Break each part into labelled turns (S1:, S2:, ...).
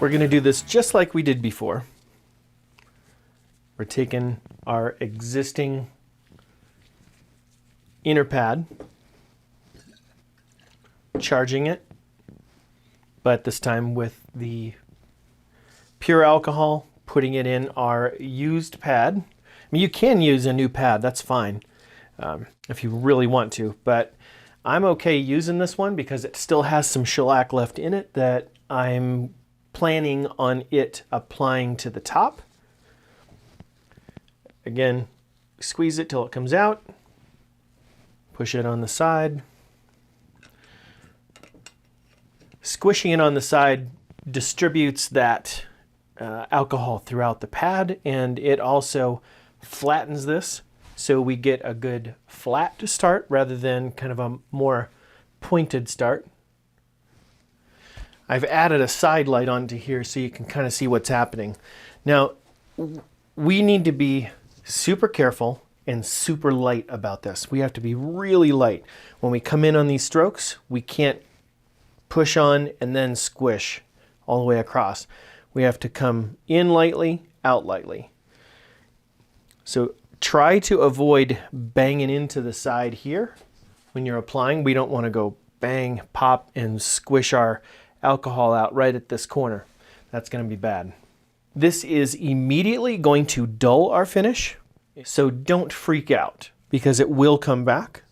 S1: We're going to do this just like we did before. We're taking our existing inner pad, charging it, but this time with the pure alcohol, putting it in our used pad. I mean, you can use a new pad, that's fine, if you really want to, but I'm okay using this one because it still has some shellac left in it that I'm planning on it applying to the top. Again, squeeze it till it comes out, push it on the side. Squishing it on the side distributes that alcohol throughout the pad, and it also flattens this so we get a good flat start rather than kind of a more pointed start. I've added a side light onto here so you can kind of see what's happening. Now, we need to be super careful and super light about this. We have to be really light. When we come in on these strokes, we can't push on and then squish all the way across. We have to come in lightly, out lightly. So try to avoid banging into the side here when you're applying. We don't want to go bang, pop, and squish our alcohol out right at this corner. That's going to be bad. This is immediately going to dull our finish, so don't freak out because it will come back.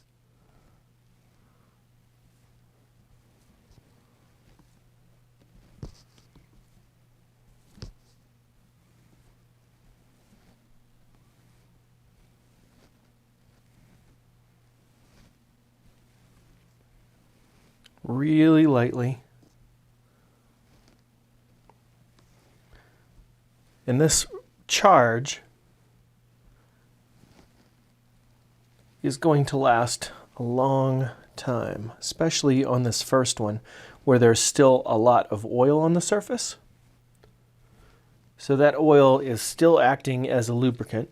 S1: Really lightly. And this charge is going to last a long time, especially on this first one where there's still a lot of oil on the surface. So that oil is still acting as a lubricant.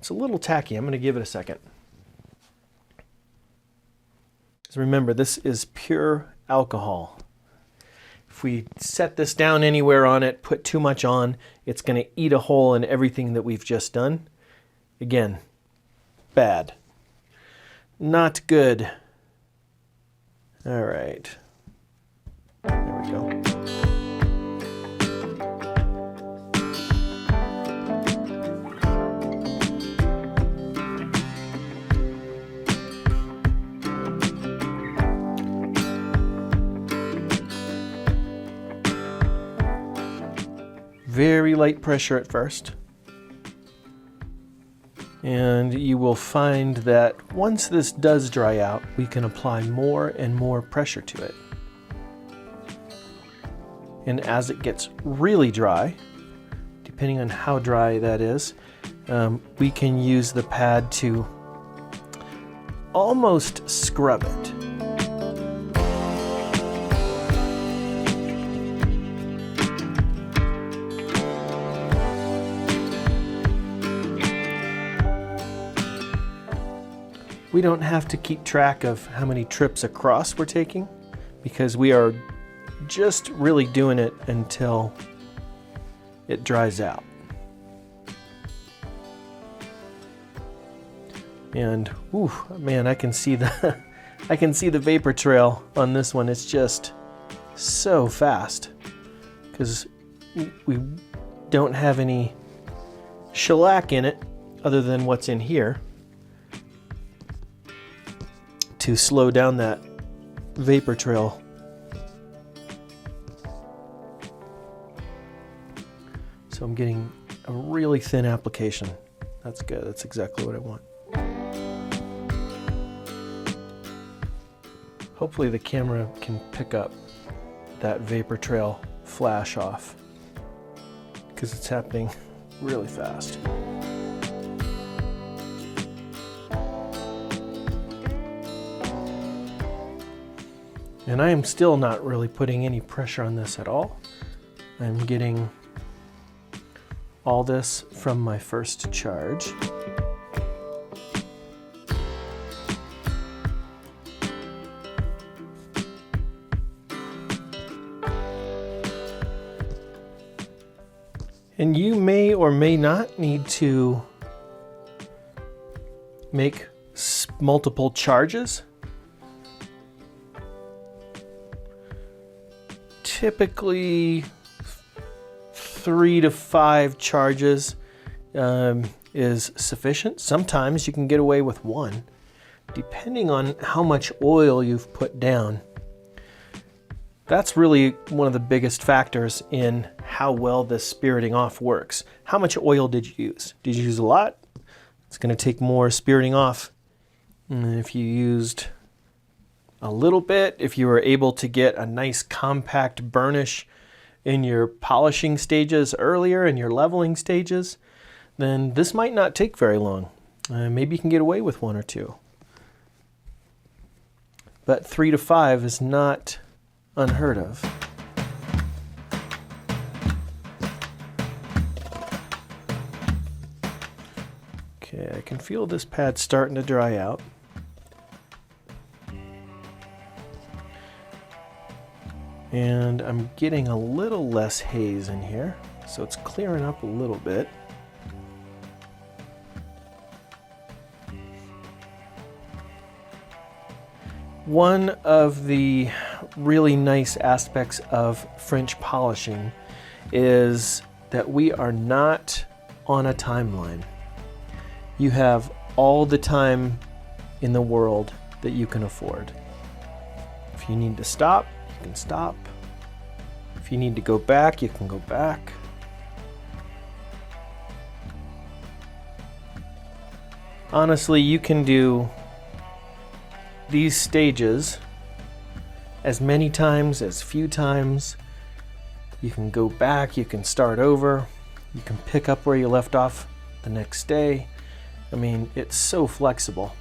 S1: It's a little tacky. I'm going to give it a second. So remember, this is pure alcohol. If we set this down anywhere on it, put too much on, it's going to eat a hole in everything that we've just done. Again, bad. Not good. All right. There we go. Very light pressure at first. And you will find that once this does dry out, we can apply more and more pressure to it. And as it gets really dry, depending on how dry that is, we can use the pad to almost scrub it. We don't have to keep track of how many trips across we're taking because we are just really doing it until it dries out. And ooh, man, I can see the I can see the vapor trail on this one. It's just so fast because we don't have any shellac in it other than what's in here to slow down that vapor trail. So I'm getting a really thin application. That's good. That's exactly what I want. Hopefully the camera can pick up that vapor trail flash off because it's happening really fast. And I am still not really putting any pressure on this at all. I'm getting all this from my first charge. And you may or may not need to make multiple charges. Typically 3 to 5 charges is sufficient. Sometimes you can get away with 1, depending on how much oil you've put down. That's really one of the biggest factors in how well this spiriting off works. How much oil did you use? Did you use a lot? It's going to take more spiriting off. And if you used a little bit, if you were able to get a nice compact burnish in your polishing stages earlier, in your leveling stages, then this might not take very long. Maybe you can get away with 1 or 2. But 3 to 5 is not unheard of. Okay, I can feel this pad starting to dry out. And I'm getting a little less haze in here, so it's clearing up a little bit. One of the really nice aspects of French polishing is that we are not on a timeline. You have all the time in the world that you can afford. If you need to stop, you can stop. If you need to go back, you can go back. Honestly, you can do these stages as many times, as few times. You can go back, you can start over, you can pick up where you left off the next day. I mean, it's so flexible.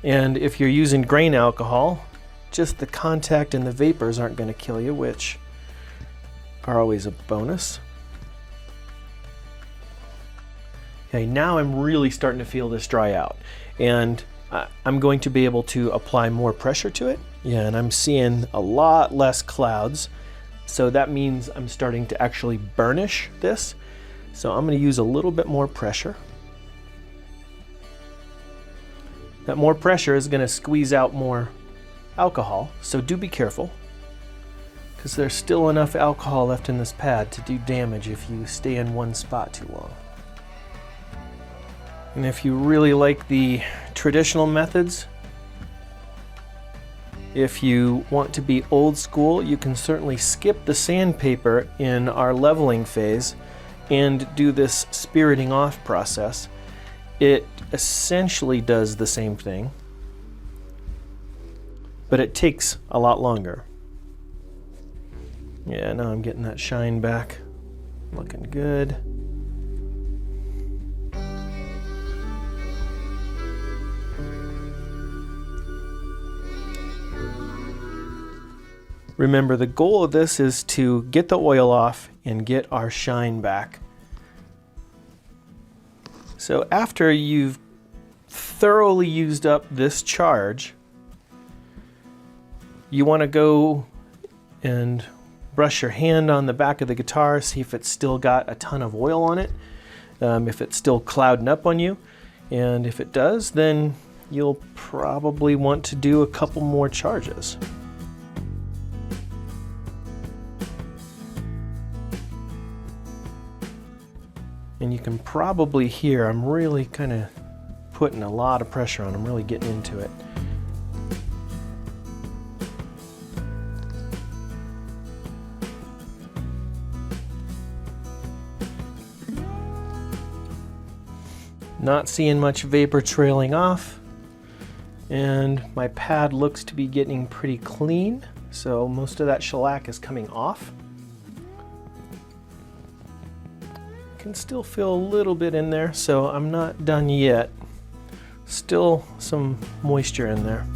S1: And if you're using grain alcohol, just the contact and the vapors aren't going to kill you, which are always a bonus. Okay, now I'm really starting to feel this dry out, and I'm going to be able to apply more pressure to it. Yeah, and I'm seeing a lot less clouds, so that means I'm starting to actually burnish this. So I'm going to use a little bit more pressure. That more pressure is going to squeeze out more alcohol, so do be careful, because there's still enough alcohol left in this pad to do damage if you stay in one spot too long. And if you really like the traditional methods, if you want to be old school, you can certainly skip the sandpaper in our leveling phase and do this spiriting off process. It essentially does the same thing, but it takes a lot longer. Yeah, now I'm getting that shine back. Looking good. Remember, the goal of this is to get the oil off and get our shine back. So after you've thoroughly used up this charge, you want to go and brush your hand on the back of the guitar, see if it's still got a ton of oil on it, if it's still clouding up on you. And if it does, then you'll probably want to do a couple more charges. And you can probably hear I'm really kind of putting a lot of pressure on. I'm really getting into it. Not seeing much vapor trailing off, and my pad looks to be getting pretty clean, so most of that shellac is coming off. Can still feel a little bit in there, so I'm not done yet. Still some moisture in there.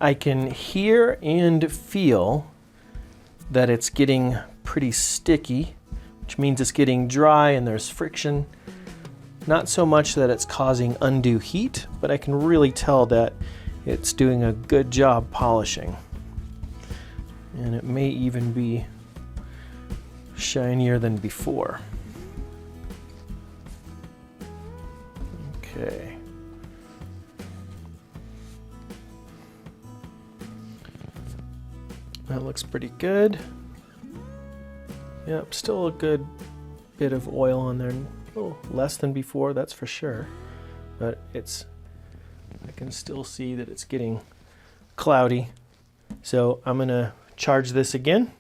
S1: I can hear and feel that it's getting pretty sticky, which means it's getting dry and there's friction. Not so much that it's causing undue heat, but I can really tell that it's doing a good job polishing. And it may even be shinier than before. Okay. That looks pretty good. Yep, still a good bit of oil on there. Oh, less than before, that's for sure. But I can still see that it's getting cloudy. So I'm gonna charge this again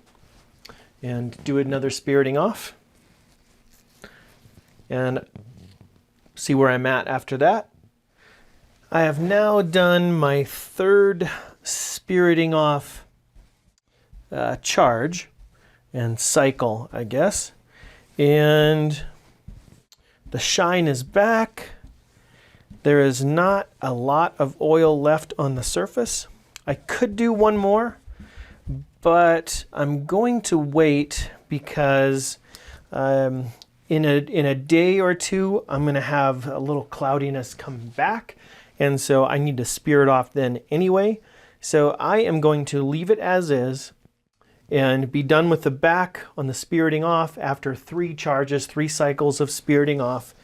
S1: and do another spiriting off and see where I'm at after that. I have now done my third spiriting off charge and cycle, I guess. And the shine is back. There is not a lot of oil left on the surface. I could do one more, but I'm going to wait because in a day or two, I'm going to have a little cloudiness come back. And so I need to spirit off then anyway. So I am going to leave it as is and be done with the back on the spiriting off after 3 charges, 3 cycles of spiriting off.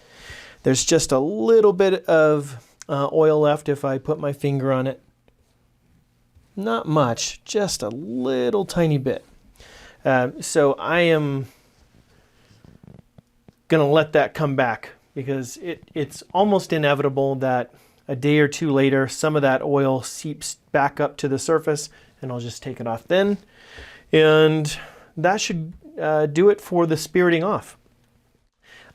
S1: There's just a little bit of oil left if I put my finger on it. Not much, just a little tiny bit. So I am gonna let that come back because it's almost inevitable that a day or two later, some of that oil seeps back up to the surface, and I'll just take it off then. And that should do it for the spiriting off.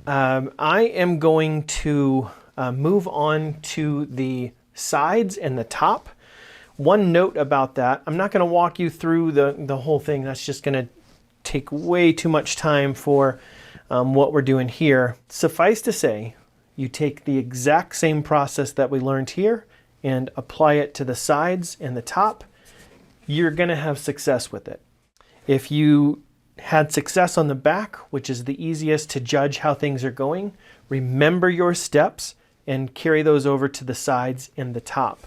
S1: I am going to move on to the sides and the top. One note about that, I'm not going to walk you through the whole thing. That's just going to take way too much time for what we're doing here. Suffice to say, you take the exact same process that we learned here and apply it to the sides and the top. You're going to have success with it. If you had success on the back, which is the easiest to judge how things are going, remember your steps and carry those over to the sides and the top.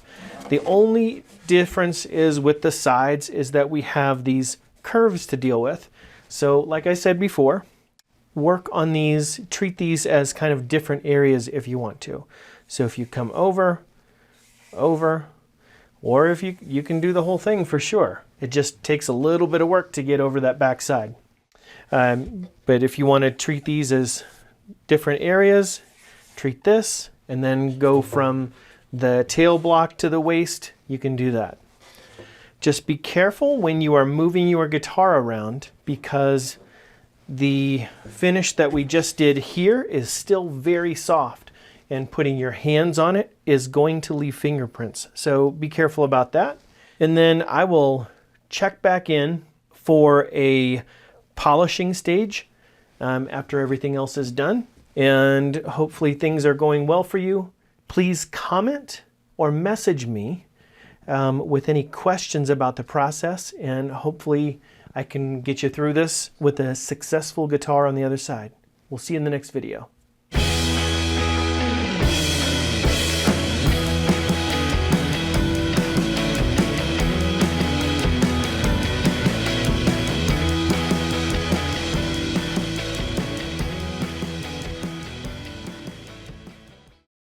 S1: The only difference is with the sides is that we have these curves to deal with. So like I said before, work on these, treat these as kind of different areas if you want to. So if you come over, or if you can do the whole thing for sure. It just takes a little bit of work to get over that back side. But if you want to treat these as different areas, treat this, and then go from the tail block to the waist, you can do that. Just be careful when you are moving your guitar around because the finish that we just did here is still very soft, and putting your hands on it is going to leave fingerprints. So be careful about that. And then I will check back in for a polishing stage after everything else is done. And hopefully things are going well for you. Please comment or message me with any questions about the process, and hopefully I can get you through this with a successful guitar on the other side. We'll see you in the next video.